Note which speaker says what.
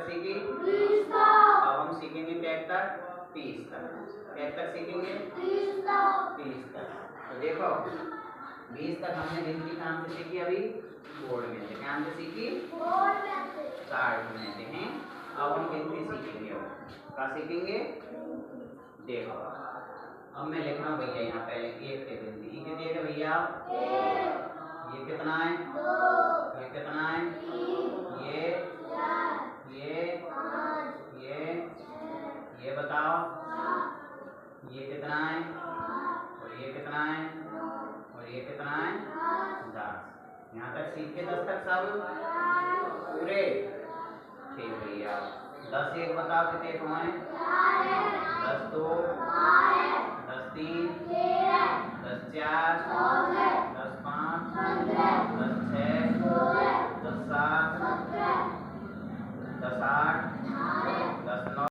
Speaker 1: तक सीखी? 20 तक। अब हम सीखेंगे पैक तक 30 तक। पैक तक सीखेंगे 30 तक। 30 तक। तो देखो 20 तक हमने गिनती कहाँ से सीखी? अभी बोर्ड में से। कहाँ से सीखी? बोर्ड में से। चार्ट में से हैं। अब हम गिनती सीखेंगे। क्या सीखेंगे? देखो अब मैं लिख रहा हूँ भैया यहाँ पहले 1 से गिनती। ये कितनी है भैया? 1। ये कितना है? 2। ये कितना है? 3। ये 4। ये 5। ये बताओ 7। ये कितना है? 8। और ये कितना है? 9। और ये कितना है? 10। यहाँ तक सीख के 10 तक सब पूरे? ठीक भैया। 10 1 बताओ कितने को हैं? 10 2, 10 3, 10 4, 10 5, 10 6, 10 7, 10 8,